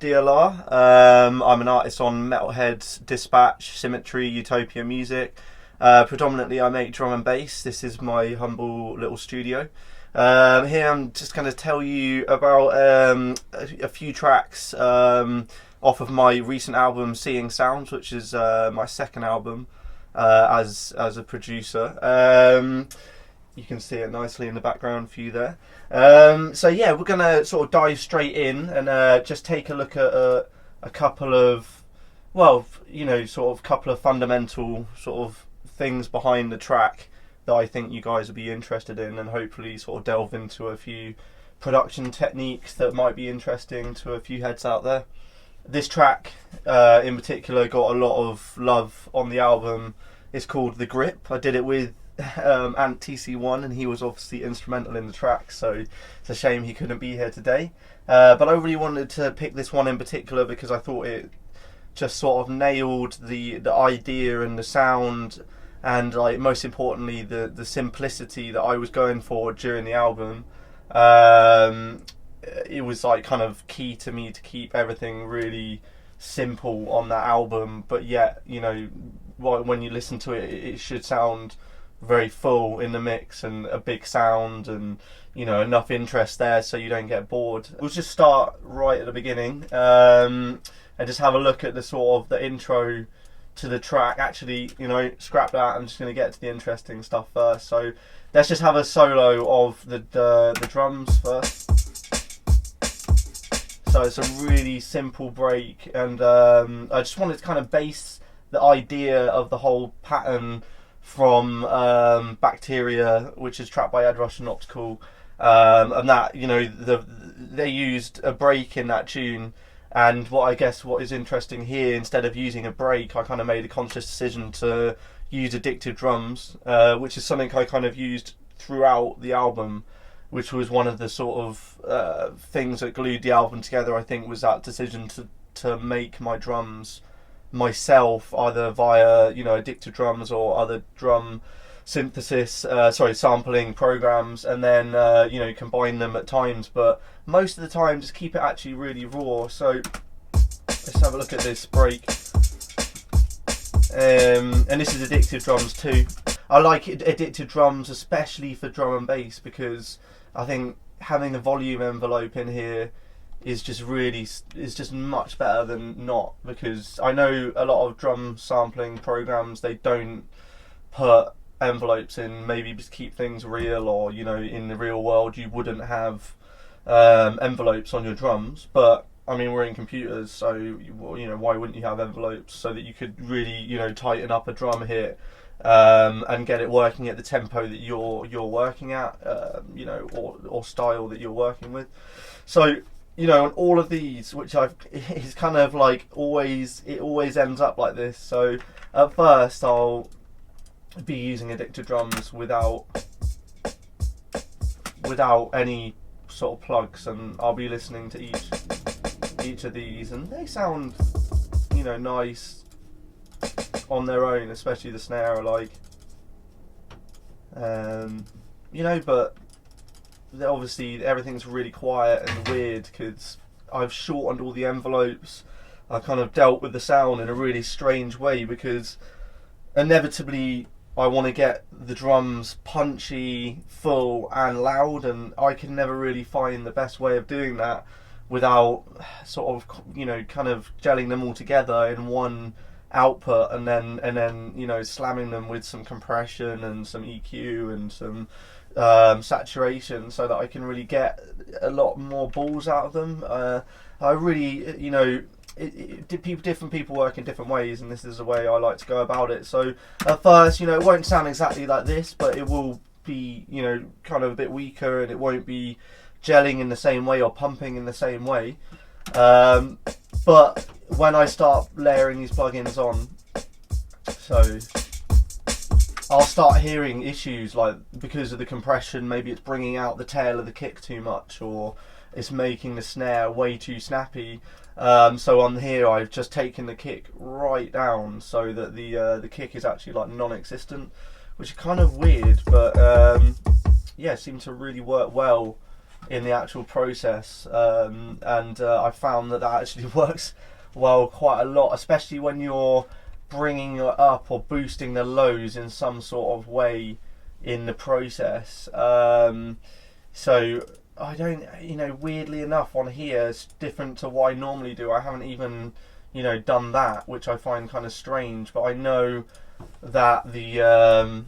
DLR. I'm an artist on Metalhead, Dispatch, Symmetry, Utopia Music. Predominantly I make drum and bass. This is my humble little studio. Here I'm just going to tell you about a few tracks off of my recent album Seeing Sounds, which is my second album as a producer. You can see it nicely in the background for you there. So yeah, we're going to sort of dive straight in and just take a look at a couple of, well, you know, sort of couple of fundamental sort of things behind the track that I think you guys will be interested in, and hopefully sort of delve into a few production techniques that might be interesting to a few heads out there. This track in particular got a lot of love on the album. It's called The Grip. I did it with Ant TC1, and he was obviously instrumental in the track, so it's a shame he couldn't be here today. But I really wanted to pick this one in particular because I thought it just sort of nailed the idea and the sound, and like most importantly the simplicity that I was going for during the album. It was like kind of key to me to keep everything really simple on that album, but yet, you know, when you listen to it, it should sound very full in the mix and a big sound, and you know, enough interest there so you don't get bored. We'll just start right at the beginning and just have a look at the sort of the intro to the track. Actually, you know, scrap that, I'm just going to get to the interesting stuff first. So let's just have a solo of the drums first. So it's a really simple break, and I just wanted to kind of base the idea of the whole pattern from Bacteria, which is tracked by Ed Rush and Optical, and that, you know, they used a break in that tune, and what is interesting here, instead of using a break, I kind of made a conscious decision to use addictive drums, which is something I kind of used throughout the album, which was one of the sort of things that glued the album together. I think was that decision to make my drums myself, either via, you know, addictive drums or other drum sampling programs, and then you know, combine them at times, but most of the time just keep it actually really raw. So let's have a look at this break, and this is addictive drums too. I like addictive drums especially for drum and bass because I think having the volume envelope in here is just much better than not, because I know a lot of drum sampling programs, they don't put envelopes in, maybe just keep things real, or, you know, in the real world you wouldn't have envelopes on your drums, but I mean, we're in computers, so you know, why wouldn't you have envelopes so that you could really, you know, tighten up a drum hit and get it working at the tempo that you're working at, you know, or style that you're working with. So, you know, and all of these, which it's kind of like it always ends up like this. So at first I'll be using addictive drums without any sort of plugs, and I'll be listening to each of these, and they sound, you know, nice on their own, especially the snare I like, you know, but obviously everything's really quiet and weird because I've shortened all the envelopes. I kind of dealt with the sound in a really strange way because inevitably I want to get the drums punchy, full and loud, and I can never really find the best way of doing that without sort of, you know, kind of gelling them all together in one output, and then you know, slamming them with some compression and some EQ and some saturation so that I can really get a lot more balls out of them. I really, you know, different people work in different ways, and this is the way I like to go about it. So at first, you know, it won't sound exactly like this, but it will be, you know, kind of a bit weaker, and it won't be gelling in the same way or pumping in the same way. But when I start layering these plugins on, so I'll start hearing issues like, because of the compression, maybe it's bringing out the tail of the kick too much, or it's making the snare way too snappy. So on here I've just taken the kick right down so that the kick is actually like non-existent, which is kind of weird, but yeah, it seemed to really work well in the actual process, and I found that actually works well quite a lot, especially when you're bringing it up or boosting the lows in some sort of way in the process. So I don't, weirdly enough on here it's different to what I normally do. I haven't even, done that, which I find kind of strange, but I know that the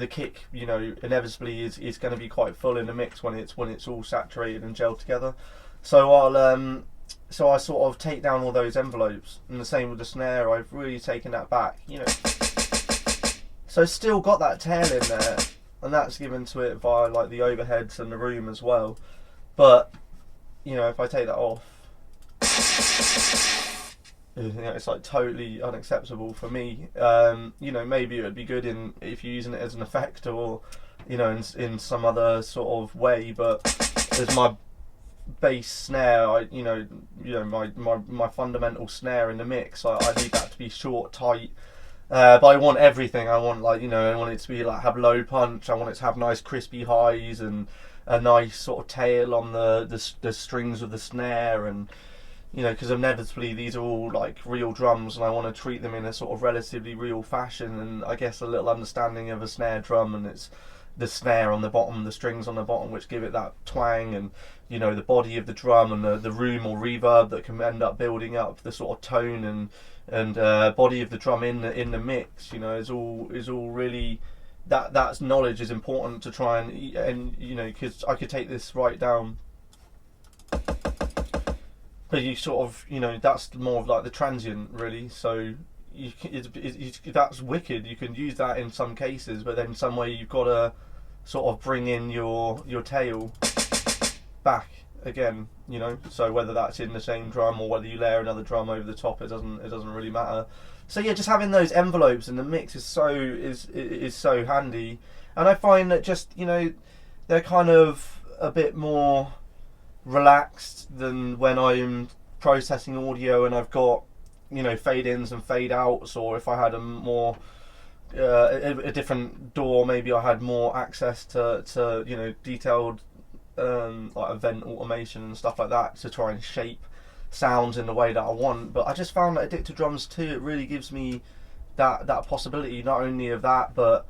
kick, inevitably is going to be quite full in the mix when it's all saturated and gelled together. So I sort of take down all those envelopes, and the same with the snare. I've really taken that back, So it's still got that tail in there, and that's given to it via like the overheads and the room as well. But if I take that off, it's like totally unacceptable for me. Maybe it would be good if you're using it as an effect or in some other sort of way. But as my bass snare, my fundamental snare in the mix, I need that to be short, tight. But I want everything. I want I want it to be have low punch. I want it to have nice crispy highs and a nice sort of tail on the strings of the snare, and because inevitably these are all like real drums, and I want to treat them in a sort of relatively real fashion. And I guess a little understanding of a snare drum, and it's the snare on the bottom, the strings on the bottom, which give it that twang, and the body of the drum and the room or reverb that can end up building up the sort of tone and body of the drum in the mix. Is all really that knowledge is important to try and because I could take this right down, but you sort of that's more of like the transient really. So that's wicked. You can use that in some cases, but then some way you've got to sort of bring in your tail back again, so whether that's in the same drum or whether you layer another drum over the top, it doesn't really matter. So yeah, just having those envelopes in the mix is so handy, and I find that just they're kind of a bit more relaxed than when I'm processing audio and I've got fade ins and fade outs, or if I had a more a different DAW, maybe I had more access to detailed like event automation and stuff like that to try and shape sounds in the way that I want. But I just found that Addicted Drums 2, it really gives me that possibility, not only of that, but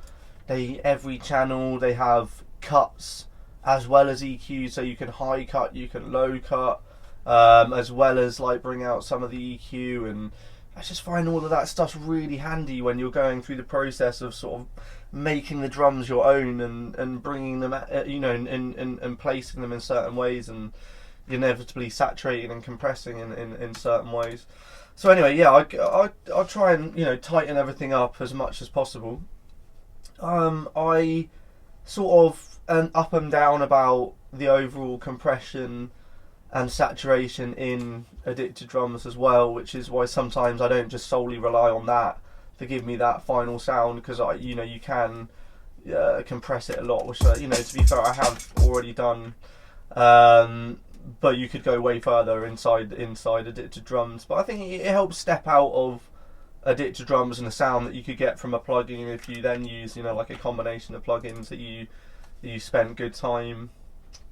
every channel they have cuts as well as EQ, so you can high cut, you can low cut, as well as like bring out some of the EQ. And I just find all of that stuff's really handy when you're going through the process of sort of making the drums your own and bringing them and placing them in certain ways, and inevitably saturating and compressing in certain ways. So anyway, yeah, I'll try and tighten everything up as much as possible. I sort of am up and down about the overall compression and saturation in Addicted Drums as well, which is why sometimes I don't just solely rely on that to give me that final sound, because you can compress it a lot, which to be fair I have already done, but you could go way further inside Addicted Drums. But I think it helps step out of Addicted Drums and the sound that you could get from a plugin if you then use like a combination of plugins that you spent good time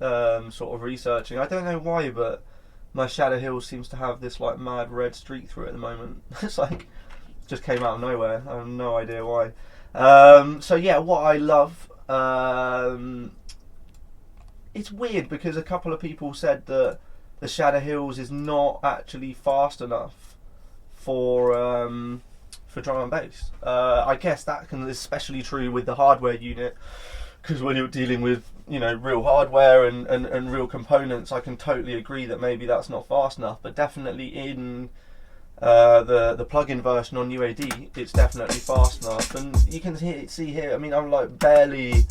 sort of researching. I don't know why, but my Shadow Hills seems to have this like mad red streak through it at the moment. It's like just came out of nowhere. I have no idea why. So yeah, what I love, it's weird because a couple of people said that the Shadow Hills is not actually fast enough for drum and bass. I guess that is especially true with the hardware unit, because when you're dealing with real hardware and real components, I can totally agree that maybe that's not fast enough. But definitely in the plug-in version on UAD, it's definitely fast enough, and you can see here. I mean, I'm like barely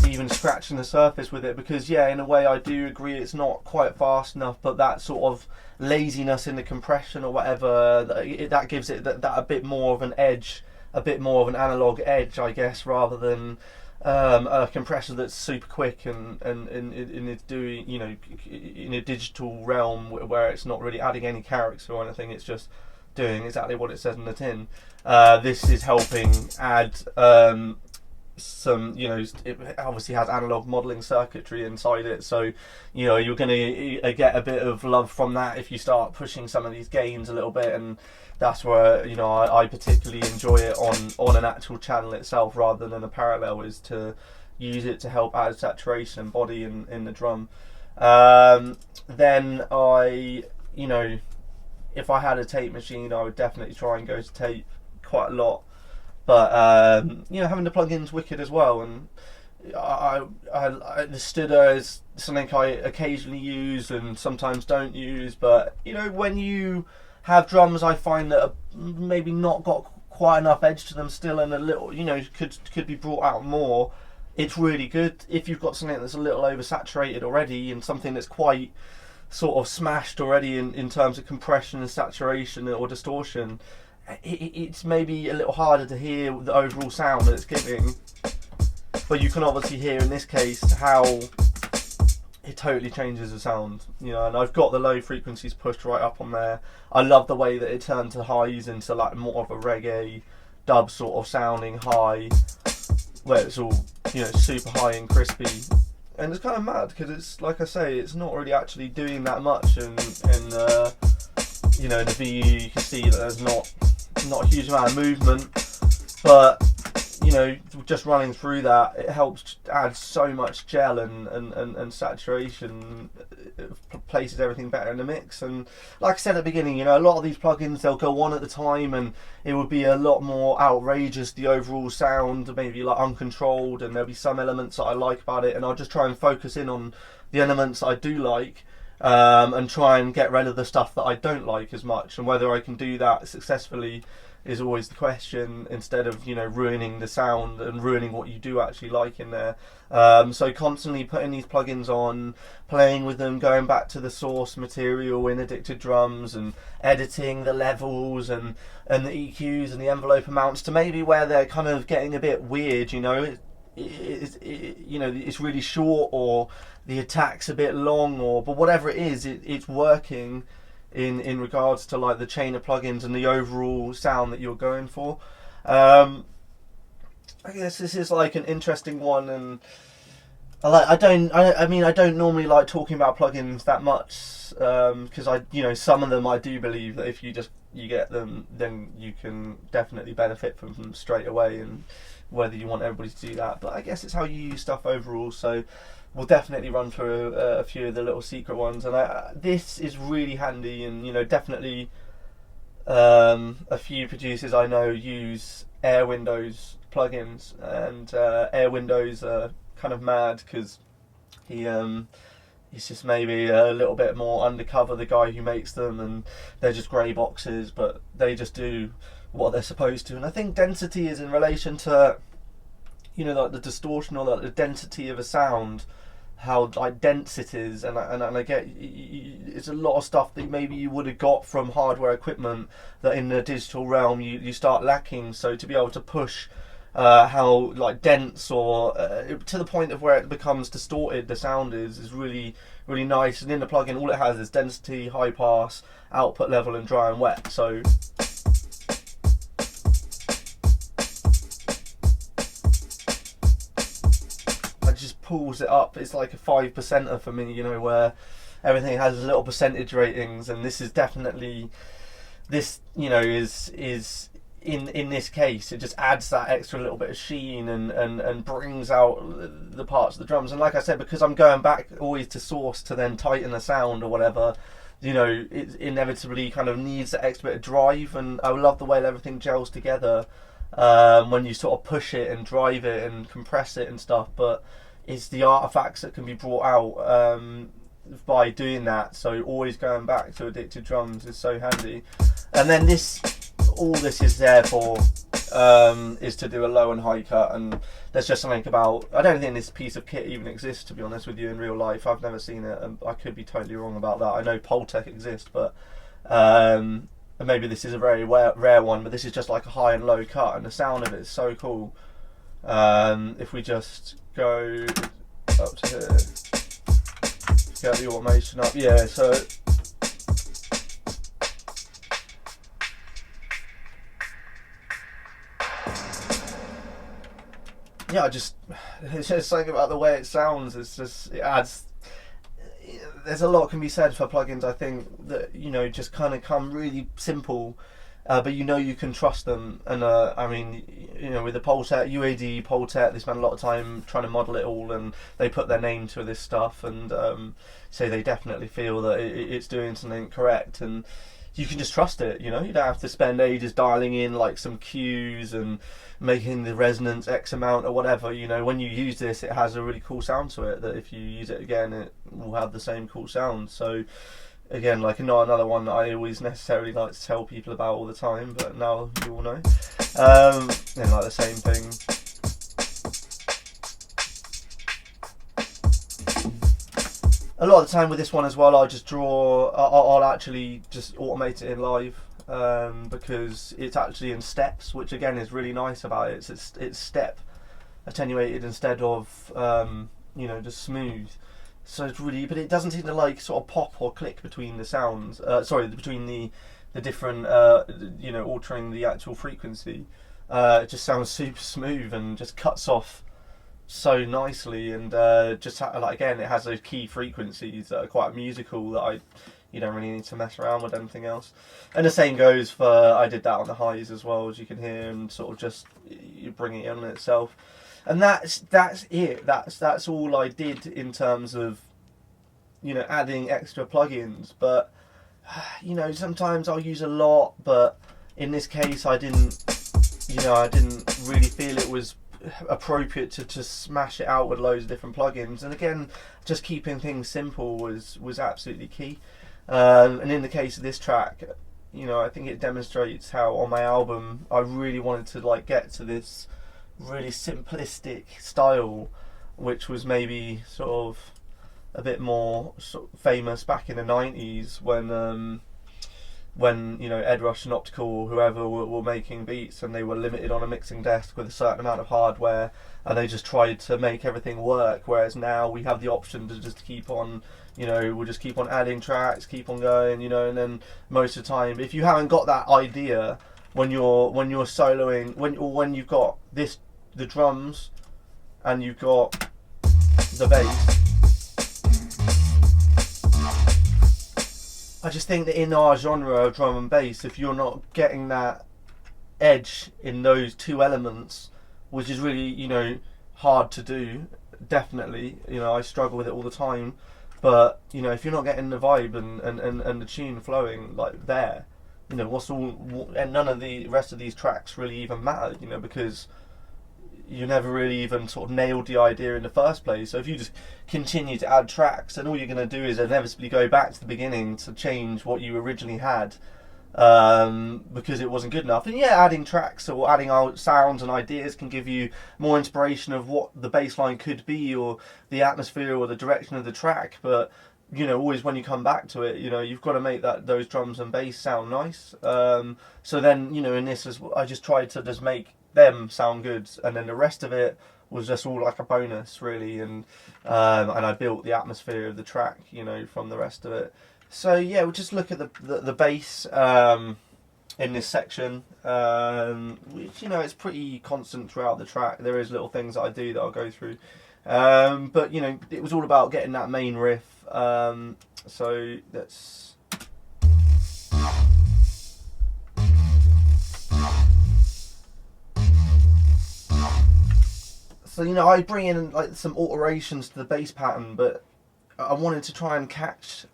even scratching the surface with it, because yeah, in a way I do agree it's not quite fast enough, but that sort of laziness in the compression or whatever, that gives it that a bit more of an edge, a bit more of an analog edge, I guess, rather than a compressor that's super quick and it's doing in a digital realm where it's not really adding any character or anything, it's just doing exactly what it says in the tin. This is helping add some, it obviously has analog modeling circuitry inside it, so you're going to get a bit of love from that if you start pushing some of these gains a little bit. And that's where I particularly enjoy it on an actual channel itself rather than a parallel, is to use it to help add saturation and body in the drum. Then if I had a tape machine, I would definitely try and go to tape quite a lot. But having the plugins wicked as well, and the Studer is something I occasionally use and sometimes don't use. But when you have drums, I find that are maybe not got quite enough edge to them still, and a little, could be brought out more. It's really good if you've got something that's a little oversaturated already, and something that's quite sort of smashed already in terms of compression and saturation or distortion. It's maybe a little harder to hear the overall sound that it's giving, but you can obviously hear in this case how it totally changes the sound. And I've got the low frequencies pushed right up on there. I love the way that it turned to highs into like more of a reggae dub sort of sounding high, where it's all super high and crispy. And it's kind of mad because it's, like I say, it's not really actually doing that much, and in the VU you can see that there's not a huge amount of movement, but just running through that, it helps add so much gel and saturation. It places everything better in the mix. And like I said at the beginning, a lot of these plugins, they'll go on at the time and it would be a lot more outrageous, the overall sound, maybe like uncontrolled, and there'll be some elements that I like about it, and I'll just try and focus in on the elements that I do like, and try and get rid of the stuff that I don't like as much. And whether I can do that successfully is always the question, instead of ruining the sound and ruining what you do actually like in there. So constantly putting these plugins on, playing with them, going back to the source material in Addicted Drums, and editing the levels and the EQs and the envelope amounts to maybe where they're kind of getting a bit weird. It's really short, or the attack's a bit long, but whatever it is, it's working in regards to like the chain of plugins and the overall sound that you're going for. I guess this is like an interesting one, and I don't normally like talking about plugins that much, because some of them I do believe that if you get them, then you can definitely benefit from them straight away, and whether you want everybody to do that. But I guess it's how you use stuff overall. So we'll definitely run through a few of the little secret ones, and this is really handy. And definitely a few producers I know use Air Windows plugins, and Air Windows are kind of mad because he's just maybe a little bit more undercover, the guy who makes them, and they're just grey boxes, but they just do what they're supposed to. And I think density is in relation to like the distortion or like the density of a sound, how like dense it is, and I get it's a lot of stuff that maybe you would have got from hardware equipment that in the digital realm you start lacking. So to be able to push how like dense, or to the point of where it becomes distorted, the sound is really really nice. And in the plugin, all it has is density, high pass, output level, and dry and wet. So pulls it up. It's like a 5%er for me, where everything has little percentage ratings, and this is definitely is in this case, it just adds that extra little bit of sheen and brings out the parts of the drums. And like I said, because I'm going back always to source to then tighten the sound or whatever, it inevitably kind of needs that extra bit of drive. And I love the way that everything gels together when you sort of push it and drive it and compress it and stuff. But it's the artifacts that can be brought out by doing that. So always going back to Addicted Drums is so handy. And then all this is there for is to do a low and high cut. And there's just something about, I don't think this piece of kit even exists, to be honest with you, in real life. I've never seen it, and I could be totally wrong about that. I know Pultec exists, but maybe this is a very rare one. But this is just like a high and low cut, and the sound of it is so cool. If we just go up to here, get the automation up, yeah, so yeah, it's just something about the way it sounds. It adds. There's a lot can be said for plugins. I think that just kind of come really simple, but you can trust them. And I mean, with the Poltet, UAD, Poltet, they spend a lot of time trying to model it all, and they put their name to this stuff, and so they definitely feel that it's doing something correct, and you can just trust it. You don't have to spend ages dialing in like some cues and making the resonance X amount or whatever. When you use this, it has a really cool sound to it that if you use it again, it will have the same cool sound. So again, like not another one that I always necessarily like to tell people about all the time, but now you all know. And like the same thing. A lot of the time with this one as well, I'll actually just automate it in live, because it's actually in steps, which again is really nice about it. It's step attenuated instead of just smooth. So it's really, but it doesn't seem to like sort of pop or click between the sounds. Between the different altering the actual frequency. It just sounds super smooth and just cuts off so nicely, and again, it has those key frequencies that are quite musical that you don't really need to mess around with anything else. And the same goes for, I did that on the highs as well, as you can hear, and sort of just you bring it in itself. And that's it. That's all I did in terms of adding extra plugins. But sometimes I'll use a lot, but in this case I didn't really feel it was appropriate to smash it out with loads of different plugins. And again, just keeping things simple was absolutely key. And in the case of this track, I think it demonstrates how on my album I really wanted to get to this really simplistic style, which was maybe sort of a bit more sort of famous back in the 90s when Ed Rush and Optical or whoever were making beats, and they were limited on a mixing desk with a certain amount of hardware, and they just tried to make everything work. Whereas now we have the option to just keep on, we'll just keep on adding tracks, keep on going, and then most of the time, if you haven't got that idea when you're soloing, when you've got the drums and you've got the bass. I just think that in our genre of drum and bass, if you're not getting that edge in those two elements, which is really, hard to do, definitely, I struggle with it all the time, but, if you're not getting the vibe and the tune flowing there, and none of the rest of these tracks really even matter, because you never really even sort of nailed the idea in the first place. So if you just continue to add tracks, then all you're going to do is inevitably go back to the beginning to change what you originally had, because it wasn't good enough. And yeah, adding tracks or adding out sounds and ideas can give you more inspiration of what the bass line could be, or the atmosphere or the direction of the track. But always when you come back to it, you've got to make those drums and bass sound nice. So then, in this, I just tried to just make them sound good, and then the rest of it was just all like a bonus, really. And I built the atmosphere of the track, from the rest of it. So yeah, we'll just look at the bass in this section, which it's pretty constant throughout the track. There is little things that I do that I'll go through, but it was all about getting that main riff. So let's. So I bring in some alterations to the bass pattern, but I wanted to try and catch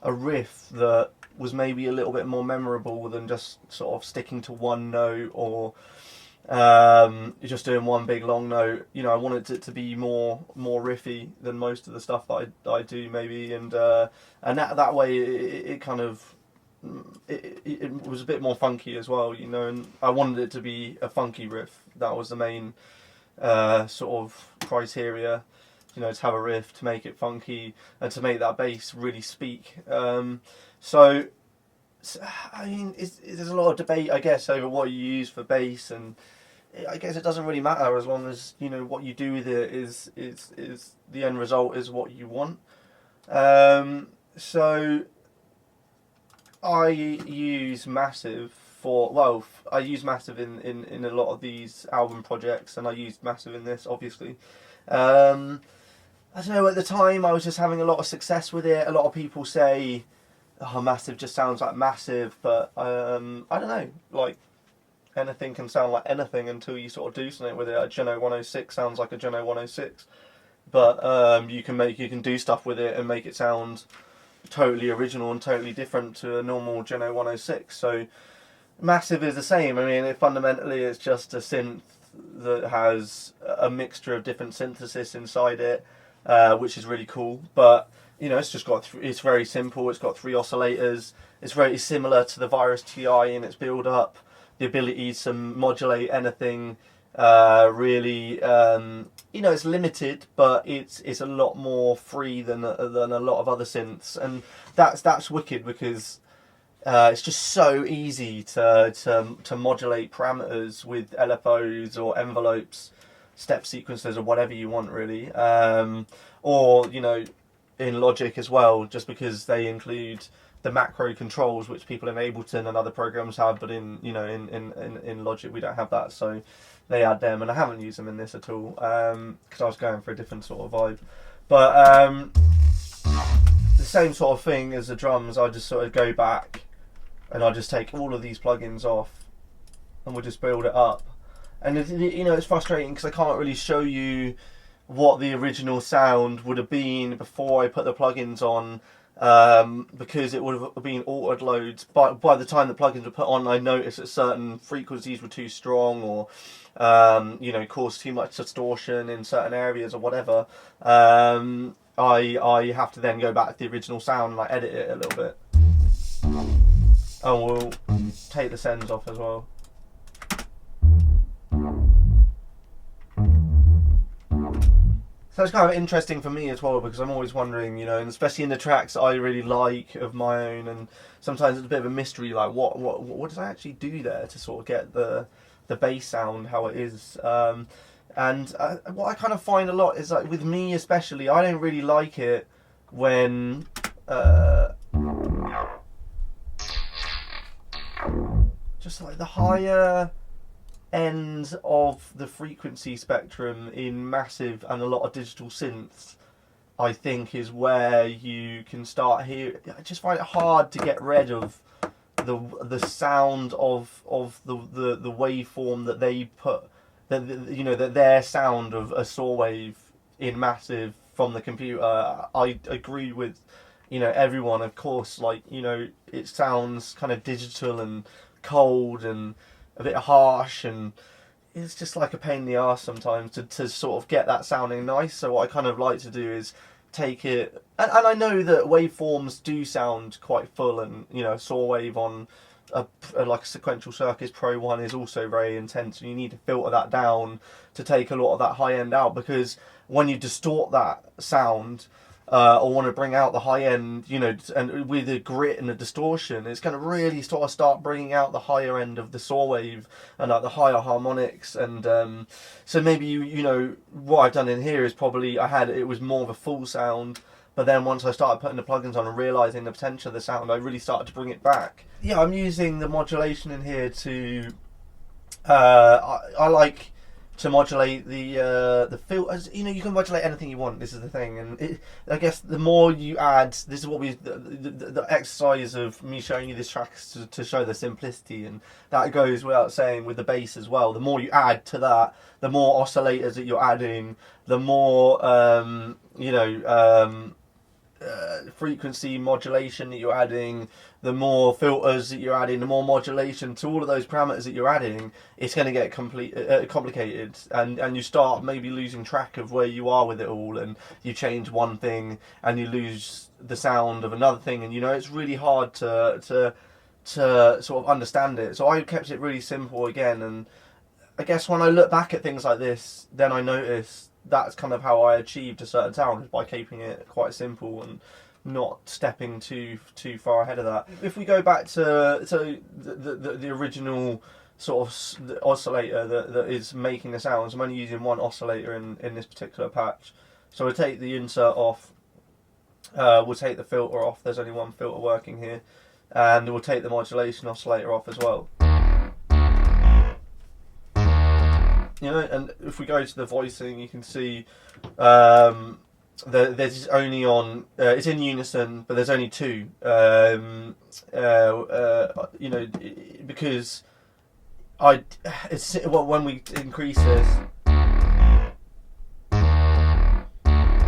a riff that was maybe a little bit more memorable than just sort of sticking to one note, or just doing one big long note. I wanted it to be more riffy than most of the stuff that I do, maybe, and that way it kind of it was a bit more funky as well, and I wanted it to be a funky riff. That was the main sort of criteria, to have a riff, to make it funky, and to make that bass really speak. So I mean, there's a lot of debate, I guess, over what you use for bass, and I guess it doesn't really matter as long as what you do with it is the end result is what you want. So I use Massive for, I use Massive in a lot of these album projects, and I used Massive in this, obviously. I don't know, at the time I was just having a lot of success with it. A lot of people say, oh, Massive just sounds like Massive, but I don't know, like, anything can sound like anything until you sort of do something with it. A Geno 106 sounds like a Geno 106, but you can do stuff with it and make it sound totally original and totally different to a normal Geno 106. So Massive is the same. I mean, fundamentally it's just a synth that has a mixture of different synthesis inside it, which is really cool. But you know, it's just got it's very simple. It's got 3 oscillators. It's very similar to the Virus TI in its build up. The ability to modulate anything, really, you know, it's limited, but it's a lot more free than a lot of other synths, and that's wicked because it's just so easy to modulate parameters with LFOs or envelopes, step sequencers, or whatever you want, really, or you know, in Logic as well, just because they include the macro controls which people in Ableton and other programs have, but in Logic we don't have that, so they add them, and I haven't used them in this at all because I was going for a different sort of vibe. But the same sort of thing as the drums, I just sort of go back and I just take all of these plugins off and we'll just build it up. And you know, it's frustrating because I can't really show you what the original sound would have been before I put the plugins on, because it would have been altered loads. By the time the plugins were put on, I noticed that certain frequencies were too strong, or you know, caused too much distortion in certain areas or whatever. I have to then go back to the original sound and like edit it a little bit. And we'll take the sends off as well. So it's kind of interesting for me as well, because I'm always wondering, you know, and especially in the tracks that I really like of my own, and sometimes it's a bit of a mystery, like what did I actually do there to sort of get the bass sound how it is. And what I kind of find a lot is, like, with me especially, I don't really like it when just like the higher end of the frequency spectrum in Massive and a lot of digital synths, I think, is where you can start here. I just find it hard to get rid of the sound of the waveform that they put, you know, their sound of a saw wave in Massive from the computer. I agree with, you know, everyone, of course, like, you know, it sounds kind of digital and cold and a bit harsh, and it's just like a pain in the arse sometimes to sort of get that sounding nice. So what I kind of like to do is take it, and I know that waveforms do sound quite full, and you know, saw wave on like a Sequential Circuits Pro 1 is also very intense, and you need to filter that down to take a lot of that high end out, because when you distort that sound, or want to bring out the high end, you know, and with a grit and a distortion, it's going to really sort of start bringing out the higher end of the saw wave and like the higher harmonics. And so maybe you know, what I've done in here is probably it was more of a full sound, but then once I started putting the plugins on and realizing the potential of the sound, I really started to bring it back. Yeah, I'm using the modulation in here to I like to modulate the filters. You know, you can modulate anything you want. This is the thing, and I guess the more you add, this is what the exercise of me showing you this track to show the simplicity, and that goes without saying with the bass as well. The more you add to that, the more oscillators that you're adding, the more you know, frequency modulation that you're adding, the more filters that you're adding, the more modulation to all of those parameters that you're adding, it's going to get complicated, and you start maybe losing track of where you are with it all, and you change one thing and you lose the sound of another thing, and you know, it's really hard to sort of understand it. So I kept it really simple again, and I guess when I look back at things like this, then I notice that's kind of how I achieved a certain sound, by keeping it quite simple and not stepping too far ahead of that. If we go back to the original sort of oscillator that is making the sounds, I'm only using one oscillator in this particular patch. So we'll take the insert off, we'll take the filter off, there's only one filter working here, and we'll take the modulation oscillator off as well. you know. And if we go to the voicing, you can see there's only on it's in unison, but there's only two. You know, because when we increase this,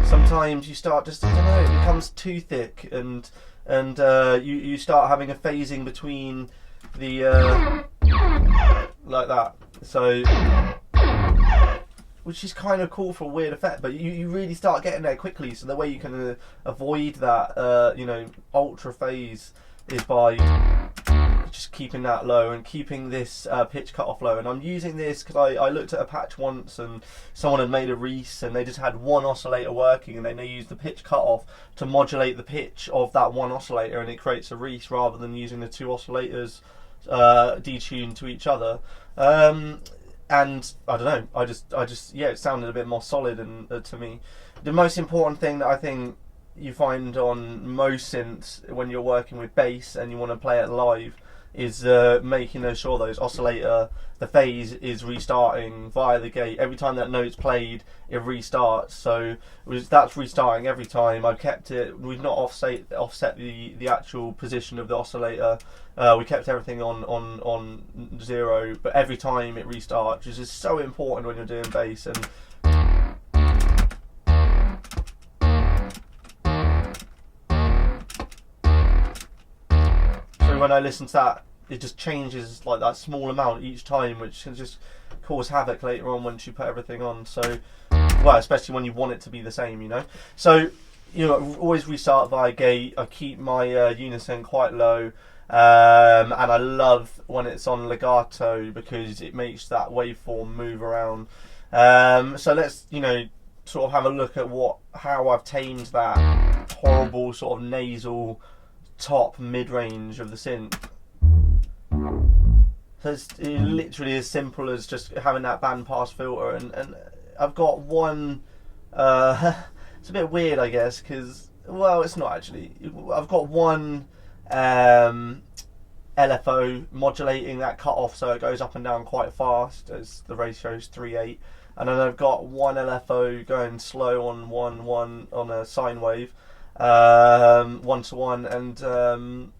sometimes you start just, I don't know, it becomes too thick, and you start having a phasing between the like that. So, which is kind of cool for a weird effect, but you really start getting there quickly. So the way you can avoid that, you know, ultra phase is by just keeping that low and keeping this pitch cut off low. And I'm using this because I looked at a patch once and someone had made a Reese and they just had one oscillator working, and then they used the pitch cut off to modulate the pitch of that one oscillator, and it creates a Reese rather than using the two oscillators detuned to each other. And I don't know, I just yeah, it sounded a bit more solid. And to me, the most important thing that I think you find on most synths when you're working with bass and you want to play it live is making sure those oscillator, the phase is restarting via the gate. Every time that note's played, it restarts. So that's restarting every time. I've kept it. We've not offset the actual position of the oscillator. We kept everything on 0, but every time it restarts, which is so important when you're doing bass. And when I listen to that, it just changes like that small amount each time, which can just cause havoc later on once you put everything on. So, well, especially when you want it to be the same, you know. So, you know, always restart via gate. I keep my unison quite low, and I love when it's on legato because it makes that waveform move around. So let's, you know, sort of have a look at how I've tamed that horrible sort of nasal top mid-range of the synth. So it's literally as simple as just having that bandpass filter, and I've got one it's a bit weird, I guess, because, well, it's not actually. I've got one LFO modulating that cut off so it goes up and down quite fast, as the ratio is 3/8, and then I've got one LFO going slow on 1/1 on a sine wave, 1-to-1,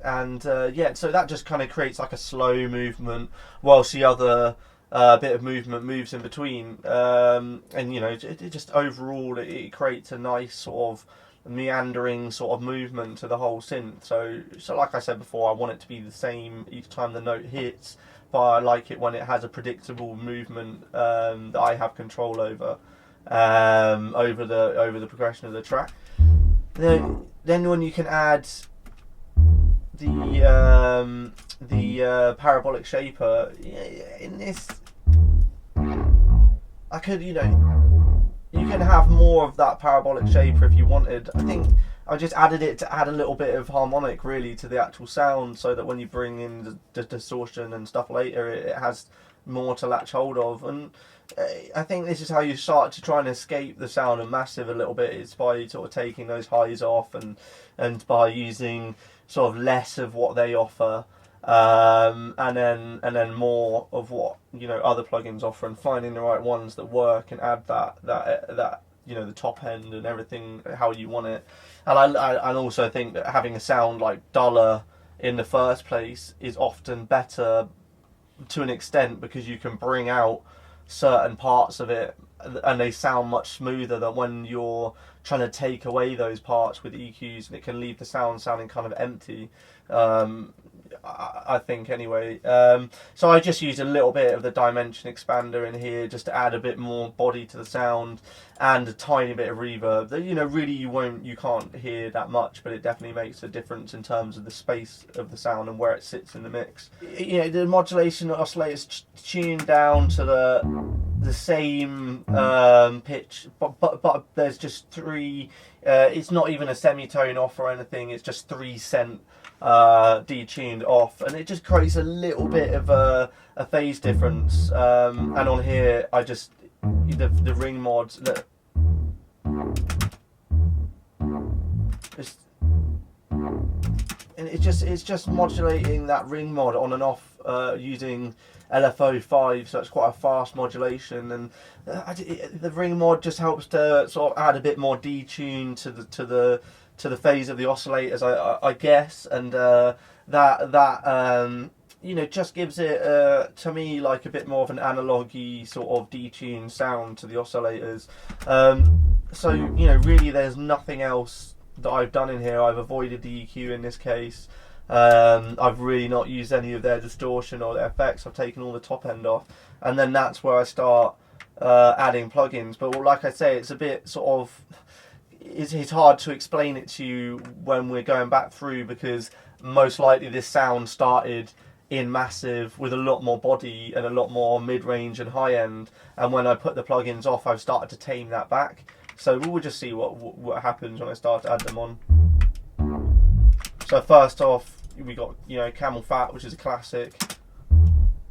and yeah, so that just kind of creates like a slow movement, whilst the other bit of movement moves in between, and you know, it just overall it creates a nice sort of meandering sort of movement to the whole synth. So like I said before, I want it to be the same each time the note hits, but I like it when it has a predictable movement that I have control over the progression of the track. Then when you can add the parabolic shaper in this, I could, you know, you can have more of that parabolic shaper if you wanted. I think I just added it to add a little bit of harmonic really to the actual sound, so that when you bring in the distortion and stuff later, it has more to latch hold of. And I think this is how you start to try and escape the sound of Massive a little bit. It's by sort of taking those highs off and by using sort of less of what they offer, and then more of what, you know, other plugins offer, and finding the right ones that work and add that you know, the top end and everything how you want it. And I also think that having a sound like duller in the first place is often better to an extent, because you can bring out certain parts of it and they sound much smoother than when you're trying to take away those parts with EQs, and it can leave the sound sounding kind of empty, I think, anyway. So I just used a little bit of the dimension expander in here just to add a bit more body to the sound, and a tiny bit of reverb that, you know, really you can't hear that much, but it definitely makes a difference in terms of the space of the sound and where it sits in the mix. You know, the modulation oscillator's tuned down to the same pitch, but there's just 3. It's not even a semitone off or anything. It's just 3 cent detuned off, and it just creates a little bit of a phase difference. And on here, I just the ring mods that it's just modulating that ring mod on and off using LFO5, so it's quite a fast modulation, and the ring mod just helps to sort of add a bit more detune to the phase of the oscillators, I guess, and just gives it to me like a bit more of an analogy sort of detuned sound to the oscillators. So really, there's nothing else that I've done in here. I've avoided the EQ in this case. I've really not used any of their distortion or their effects. I've taken all the top end off, and then that's where I start adding plugins. But like I say, it's a bit sort of it's hard to explain it to you when we're going back through, because most likely this sound started in massive with a lot more body and a lot more mid-range and high-end, and when I put the plugins off, I've started to tame that back. So we'll just see what happens when I start to add them on. So first off, we got Camel Fat, which is a classic,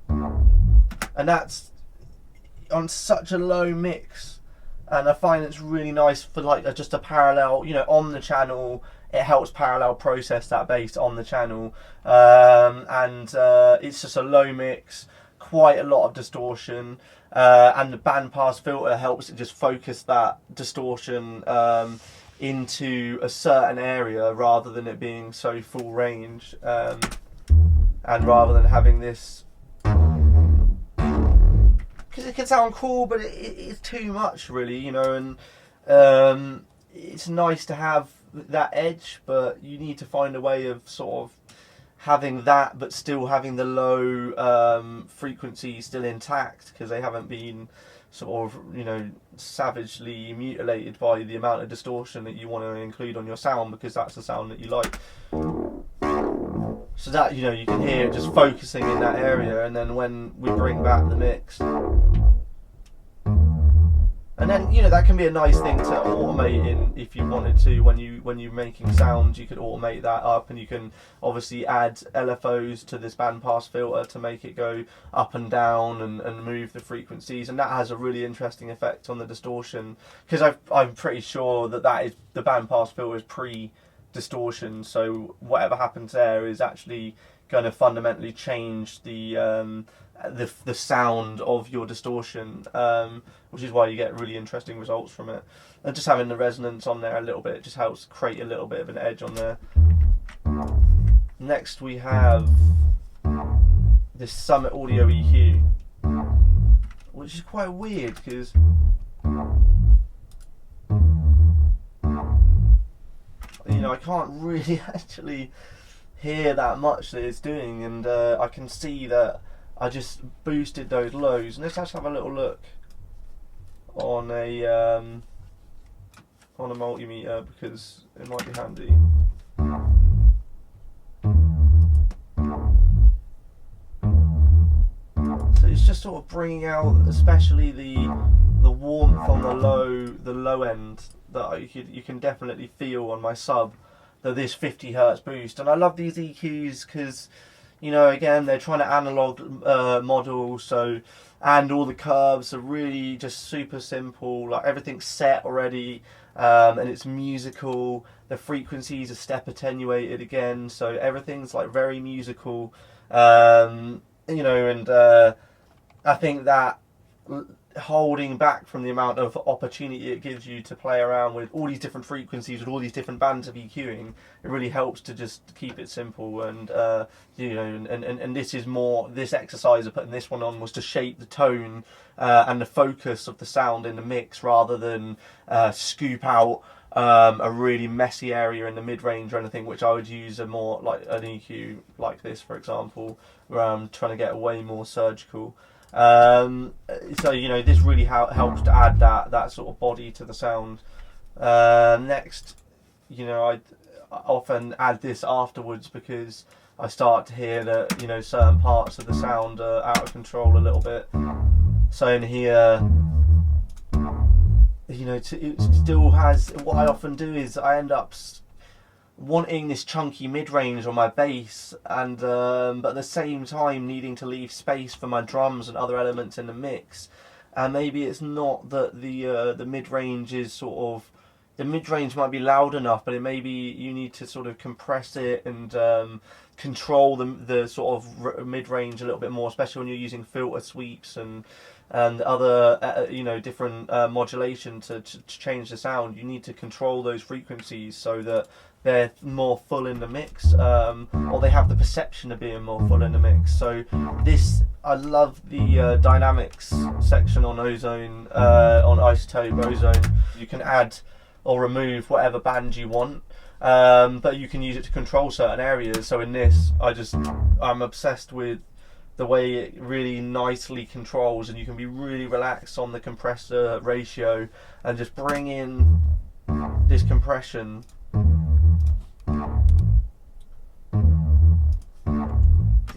and that's on such a low mix, and I find it's really nice for like just a parallel, on the channel. It helps parallel process that bass on the channel, and it's just a low mix, quite a lot of distortion, and the bandpass filter helps it just focus that distortion into a certain area rather than it being so full range, and rather than having this, because it can sound cool, but it's too much really, and it's nice to have that edge, but you need to find a way of sort of having that but still having the low frequency still intact, because they haven't been sort of savagely mutilated by the amount of distortion that you want to include on your sound, because that's the sound that you like. So that you can hear it just focusing in that area, and then when we bring back the mix, and then that can be a nice thing to automate in if you wanted to. When you're making sounds, you could automate that up, and you can obviously add LFOs to this bandpass filter to make it go up and down and move the frequencies, and that has a really interesting effect on the distortion, because I'm pretty sure that is the bandpass filter is pre-distortion, so whatever happens there is actually going to fundamentally change the sound of your distortion, which is why you get really interesting results from it. And just having the resonance on there a little bit just helps create a little bit of an edge on there. Next we have this Summit Audio EQ, which is quite weird because I can't really actually hear that much that it's doing, and I can see that I just boosted those lows. And let's just have a little look on a multimeter, because it might be handy. So it's just sort of bringing out, especially the warmth on the low end, that you can definitely feel on my sub, that this 50 hertz boost. And I love these EQs because again, they're trying to analog model, and all the curves are really just super simple, like everything's set already, and it's musical. The frequencies are step attenuated again, so everything's like very musical, and I think that holding back from the amount of opportunity it gives you to play around with all these different frequencies, with all these different bands of EQing, it really helps to just keep it simple. And and this exercise of putting this one on was to shape the tone and the focus of the sound in the mix, rather than scoop out a really messy area in the mid-range or anything, which I would use a more like an EQ like this, for example, where I'm trying to get way more surgical. So this really helps to add that sort of body to the sound. Next, I often add this afterwards, because I start to hear that certain parts of the sound are out of control a little bit. So in here, it still has, what I often do is I end up wanting this chunky mid-range on my bass, and but at the same time needing to leave space for my drums and other elements in the mix. And maybe it's not that the mid-range is sort of, the mid-range might be loud enough, but maybe you need to sort of compress it and control the sort of mid-range a little bit more, especially when you're using filter sweeps and other different modulation to change the sound. You need to control those frequencies so that they're more full in the mix, or they have the perception of being more full in the mix. So I love the dynamics section on Ozone, on iZotope Ozone. You can add or remove whatever band you want, but you can use it to control certain areas. So in this, I'm obsessed with the way it really nicely controls, and you can be really relaxed on the compressor ratio and just bring in this compression.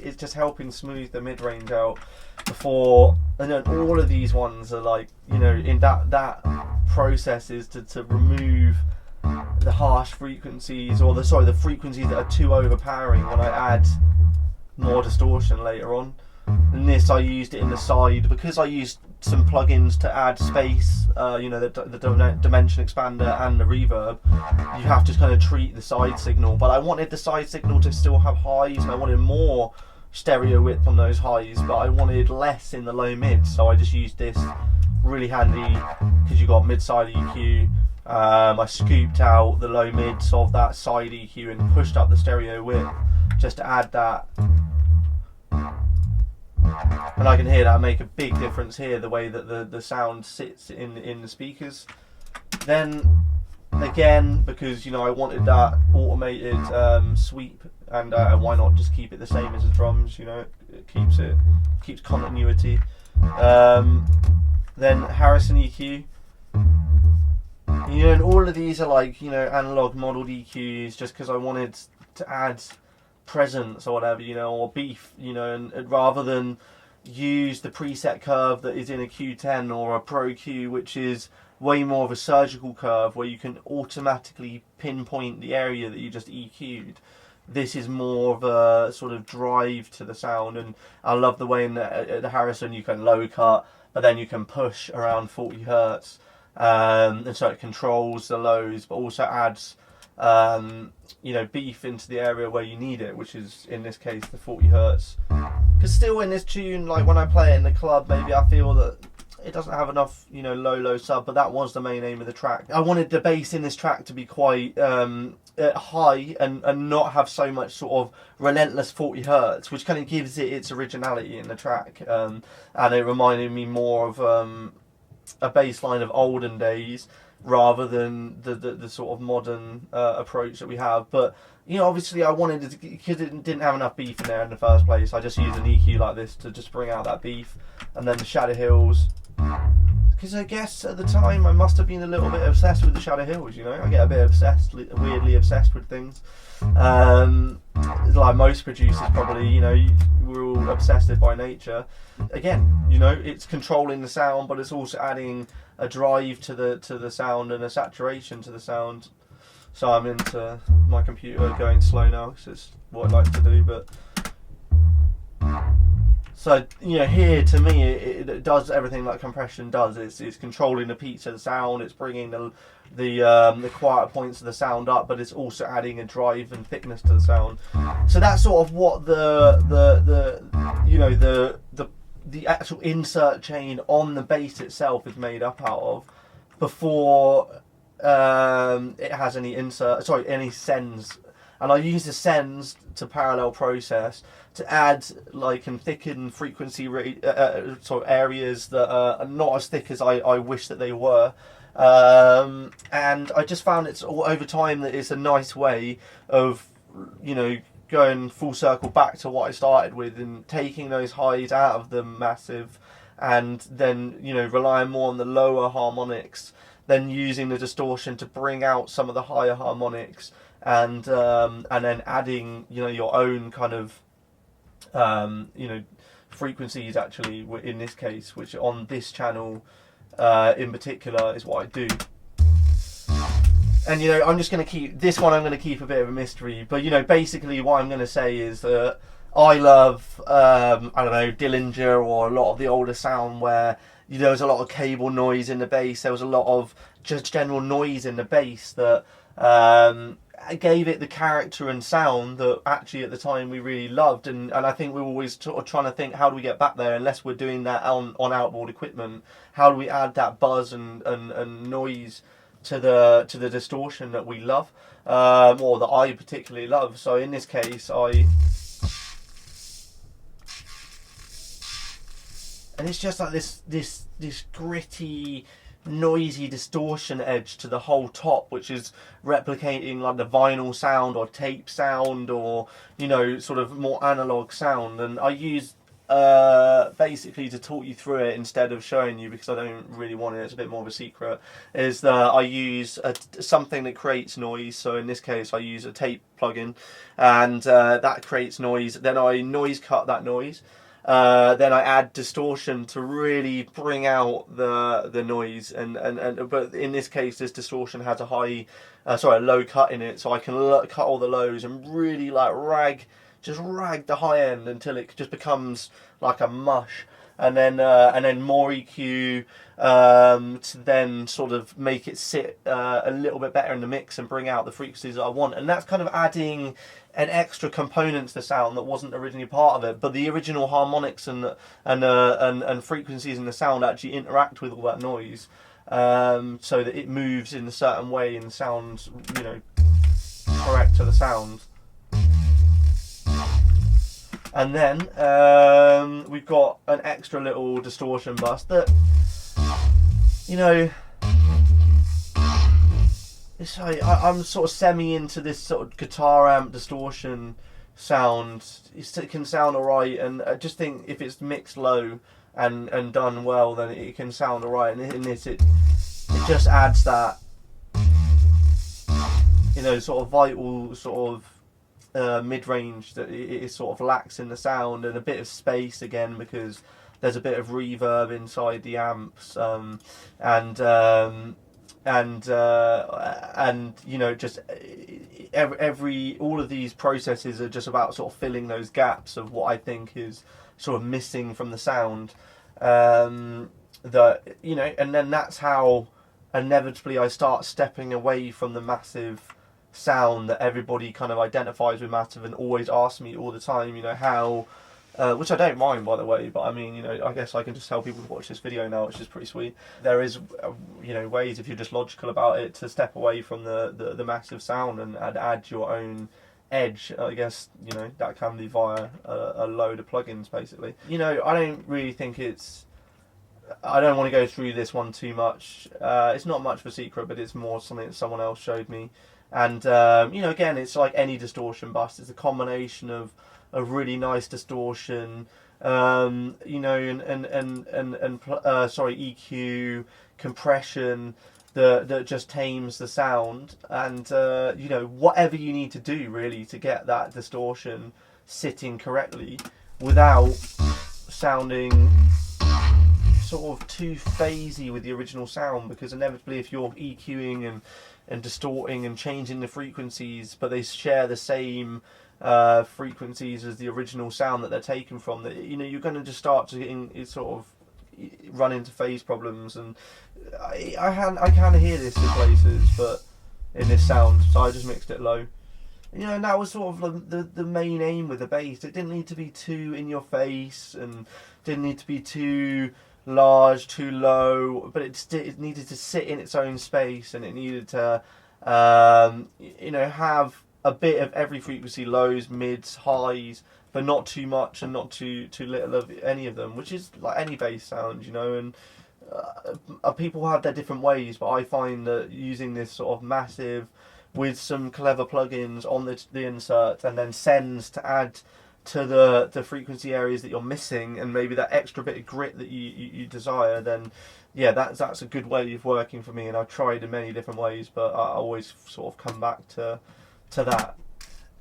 It's just helping smooth the mid-range out before, and then all of these ones are like, in that process is to remove the harsh frequencies, or the frequencies that are too overpowering when I add more distortion later on. In this, I used it in the side because I used some plugins to add space, the dimension expander and the reverb. You have to kind of treat the side signal, but I wanted the side signal to still have highs, and I wanted more stereo width on those highs, but I wanted less in the low mid, so I just used this. Really handy because you got mid-side EQ. I scooped out the low mids of that side EQ and pushed up the stereo width just to add that. And I can hear that make a big difference here, the way that the sound sits in the speakers. Then again, because I wanted that automated sweep, and why not just keep it the same as the drums? It keeps continuity. Then Harrison EQ. And all of these are like analog modeled EQs, just because I wanted to add presence or whatever, or beef, and rather than use the preset curve that is in a Q10 or a Pro Q, which is way more of a surgical curve where you can automatically pinpoint the area that you just EQ'd. This is more of a sort of drive to the sound, and I love the way in the Harrison you can low cut, but then you can push around 40 hertz, and so it controls the lows, but also adds beef into the area where you need it, which is in this case the 40 hertz. Because still in this tune, like when I play it in the club, maybe I feel that it doesn't have enough low sub, but that was the main aim of the track. I wanted the bass in this track to be quite high and not have so much sort of relentless 40 hertz, which kind of gives it its originality in the track, and it reminded me more of a bass line of olden days rather than the sort of modern approach that we have. But obviously I wanted to, because it didn't have enough beef in there in the first place, I just used an EQ like this to just bring out that beef. And then the Shadow Hills, because I guess at the time I must have been a little bit obsessed with the Shadow Hills. I get a bit weirdly obsessed with things, like most producers probably. We're all obsessive by nature. Again, it's controlling the sound, but it's also adding a drive to the sound and a saturation to the sound. So I'm into my computer going slow now, because it's what I like to do. But so here to me it does everything like compression does. It's controlling the pitch of the sound. It's bringing the quieter points of the sound up, but it's also adding a drive and thickness to the sound. So that's sort of what the actual insert chain on the bass itself is made up out of, before it has any sends. And I use the sends to parallel process to add and thicken frequency areas that are not as thick as I wish that they were. And I just found it's over time that it's a nice way of going full circle back to what I started with, and taking those highs out of the massive, and then relying more on the lower harmonics, then using the distortion to bring out some of the higher harmonics, and then adding your own kind of frequencies, actually, in this case, which on this channel in particular is what I do. And I'm just going to keep this one, I'm going to keep a bit of a mystery, but basically what I'm going to say is that I love I don't know, Dillinger, or a lot of the older sound where there was a lot of cable noise in the bass. There was a lot of just general noise in the bass that gave it the character and sound that actually at the time we really loved, and I think we were always sort of trying to think, how do we get back there unless we're doing that on outboard equipment? How do we add that buzz and noise to the distortion that we love, or that I particularly love? So in this case, and it's just like this gritty, noisy distortion edge to the whole top, which is replicating like the vinyl sound or tape sound, or sort of more analog sound. And I use basically, to talk you through it instead of showing you, because I don't really want it, it's a bit more of a secret, is that I use something that creates noise. So in this case I use a tape plugin, and that creates noise. Then I noise cut that noise. Then I add distortion to really bring out the noise, and but in this case this distortion has a low cut in it, so I can cut all the lows and really like rag the high end until it just becomes like a mush, and then more EQ to then sort of make it sit a little bit better in the mix and bring out the frequencies that I want. And that's kind of adding an extra component to the sound that wasn't originally part of it, but the original harmonics and frequencies in the sound actually interact with all that noise, so that it moves in a certain way and sounds correct to the sound. And then we've got an extra little distortion bus that, it's like, I'm sort of semi into this sort of guitar amp distortion sound. It can sound alright, and I just think if it's mixed low and done well, then it can sound alright. And in this, it just adds that, sort of vital sort of mid-range that it sort of lacks in the sound, and a bit of space again, because there's a bit of reverb inside the amps, and just all of these processes are just about sort of filling those gaps of what I think is sort of missing from the sound, and then that's how inevitably I start stepping away from the massive sound that everybody kind of identifies with massive and always asks me all the time, how, which I don't mind, by the way, but I mean, I guess I can just tell people to watch this video now, which is pretty sweet. There is, ways, if you're just logical about it, to step away from the massive sound and add your own edge. I guess, that can be via a load of plugins, basically. I don't really think I don't want to go through this one too much. It's not much of a secret, but it's more something that someone else showed me. And again, it's like any distortion bus. It's a combination of a really nice distortion, EQ, compression that just tames the sound, and whatever you need to do really to get that distortion sitting correctly without sounding sort of too phasey with the original sound, because inevitably if you're EQing and distorting and changing the frequencies, but they share the same frequencies as the original sound that they're taken from, that you're going to just start to sort of run into phase problems. And I kind of hear this in places, but in this sound, so I just mixed it low. And that was sort of the main aim with the bass. It didn't need to be too in your face, and didn't need to be too large, too low, but it needed to sit in its own space, and it needed to have a bit of every frequency, lows, mids, highs, but not too much and not too little of any of them, which is like any bass sound, and people have their different ways, but I find that using this sort of massive with some clever plugins on the insert, and then sends to add to the frequency areas that you're missing, and maybe that extra bit of grit that you desire, then yeah, that's a good way of working for me. And I've tried in many different ways, but I always sort of come back to that.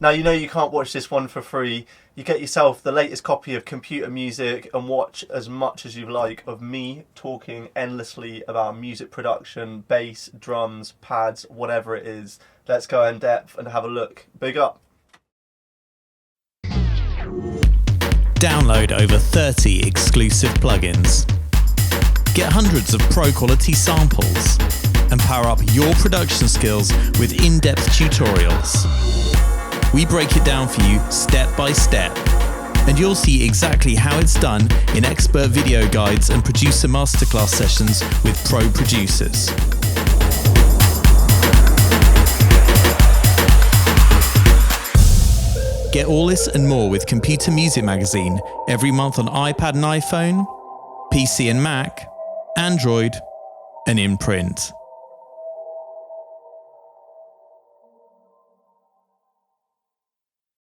Now, you can't watch this one for free. You get yourself the latest copy of Computer Music and watch as much as you like of me talking endlessly about music production, bass, drums, pads, whatever it is. Let's go in depth and have a look. Big up. Download over 30 exclusive plugins. Get hundreds of pro quality samples and power up your production skills with in-depth tutorials. We break it down for you step by step, and you'll see exactly how it's done in expert video guides and producer masterclass sessions with pro producers. Get all this and more with Computer Music Magazine every month on iPad and iPhone, PC and Mac, Android, and in print.